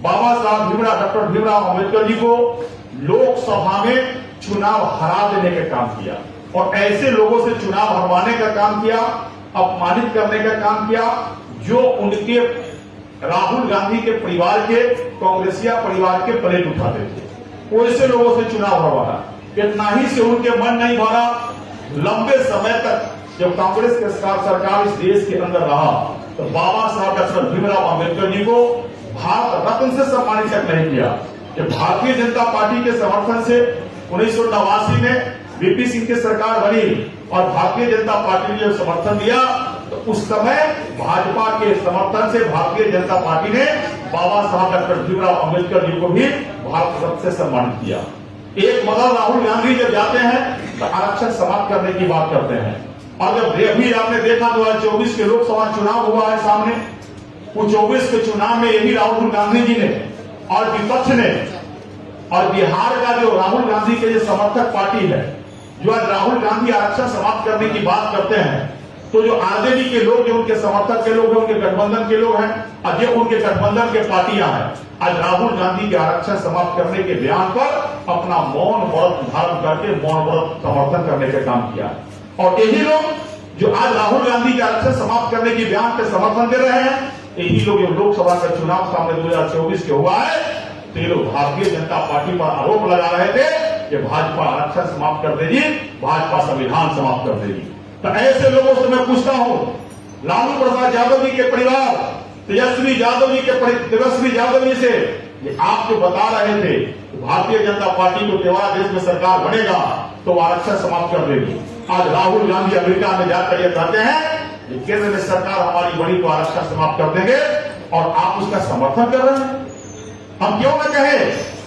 बाबा साहब डॉक्टर भीमराव अम्बेडकर जी को लोकसभा में चुनाव हरा देने का काम किया और ऐसे लोगों से चुनाव हरवाने का काम किया, अपमानित करने का काम किया जो उनके राहुल गांधी के परिवार के, कांग्रेसिया परिवार के प्लेट उठाते थे। वैसे लोगों से चुनाव हरवाना, इतना ही से उनके मन नहीं भरा। लंबे समय तक जब कांग्रेस के सरकार इस देश के अंदर रहा तो बाबा साहब डॉक्टर भीमराव अम्बेडकर जी को भारत रत्न से सम्मानित तक नहीं किया। जब भारतीय जनता पार्टी के समर्थन से 1989 में वीपी सिंह की सरकार बनी और भारतीय जनता पार्टी ने जब समर्थन दिया तो उस समय भाजपा के समर्थन से भारतीय जनता पार्टी ने बाबा साहब डॉक्टर भीमराव अम्बेडकर जी को भी भारत रत्न से सम्मानित किया। एक मगर राहुल गांधी जब जाते हैं तो आरक्षण समाप्त करने की बात करते हैं और जब अभी आपने देखा 2024 के लोकसभा चुनाव हुआ है सामने, वो 24 के चुनाव में यही राहुल गांधी जी ने और विपक्ष ने और बिहार का जो राहुल गांधी के जो समर्थक पार्टी है, जो आज राहुल गांधी आरक्षण समाप्त करने की बात करते हैं, तो जो आरजेडी के लोग, जो उनके समर्थक के लोग हैं, उनके गठबंधन के लोग हैं और जो उनके गठबंधन के पार्टियां हैं, आज राहुल गांधी के आरक्षण समाप्त करने के बयान पर अपना मौन व्रत धारण करके मौन व्रत समर्थन करने का काम किया। और यही लोग जो आज राहुल गांधी के आरक्षण समाप्त करने के बयान पे समर्थन दे रहे हैं, यही लोग जो लोकसभा का चुनाव सामने 2024 के हुआ है तो ये लोग भारतीय जनता पार्टी पर आरोप लगा रहे थे कि भाजपा आरक्षण समाप्त कर देगी, भाजपा संविधान समाप्त कर देगी। तो ऐसे लोगों से मैं पूछता हूं, लालू प्रसाद यादव जी के परिवार, तेजस्वी यादव जी से ये आप जो बता रहे थे कि भारतीय जनता पार्टी को तेवारा देश में सरकार बनेगा तो आरक्षण समाप्त कर देगी, आज राहुल गांधी अमेरिका में जाकर ये कहते हैं कि केंद्र में सरकार हमारी बड़ी तो आरक्षण समाप्त कर देंगे और आप उसका समर्थन कर रहे हैं। हम क्यों न कहें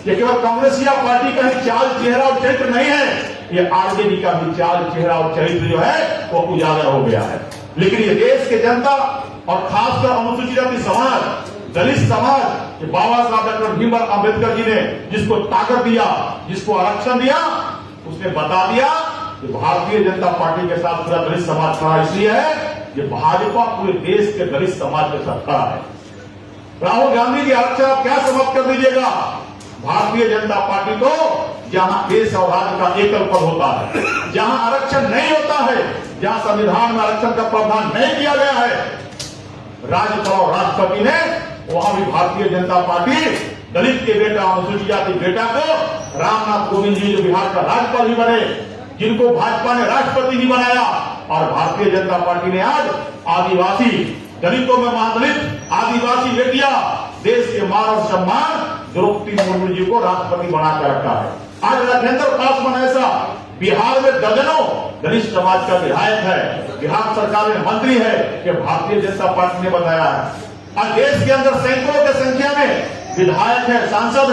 कि केवल कांग्रेसिया पार्टी का ही चाल, चेहरा और चरित्र नहीं है, ये आरजेडी का भी चाल, चेहरा और चरित्र जो है वो उजागर हो गया है। लेकिन ये देश के जनता और खासकर अनुसूचित जाति समाज, दलित समाज, बाबा साहब डॉक्टर भीमराव अम्बेडकर जी ने जिसको ताकत दिया, जिसको आरक्षण दिया, उसने बता दिया कि भारतीय जनता पार्टी के साथ पूरा दलित समाज खड़ा इसलिए है कि भाजपा पूरे देश के दलित समाज के साथ खड़ा है। राहुल गांधी जी आरक्षण आप क्या समाप्त कर दीजिएगा? भारतीय जनता पार्टी को जहां देश और राज्य का एकल पद होता है, जहां आरक्षण नहीं होता है, जहां संविधान में आरक्षण का प्रावधान नहीं किया गया है, राज्यपाल और राष्ट्रपति ने वहां भी भारतीय जनता पार्टी दलित के बेटा, अनुसूचित जाति बेटा को रामनाथ कोविंद जी जो बिहार का राज्यपाल भी बने, जिनको भाजपा ने राष्ट्रपति भी बनाया, और भारतीय जनता पार्टी ने आज आदिवासी, दलितों में महादलित, आदिवासी बेटियां, देश के मान और सम्मान द्रौपदी मुर्मू जी को राष्ट्रपति बनाकर रखा है। आज राजेंद्र पासवान ऐसा बिहार में दर्जनों दलित समाज का विधायक है, बिहार सरकार में मंत्री है कि भारतीय जनता पार्टी ने बताया है। आज देश के अंदर सैकड़ों की संख्या में विधायक है, सांसद है।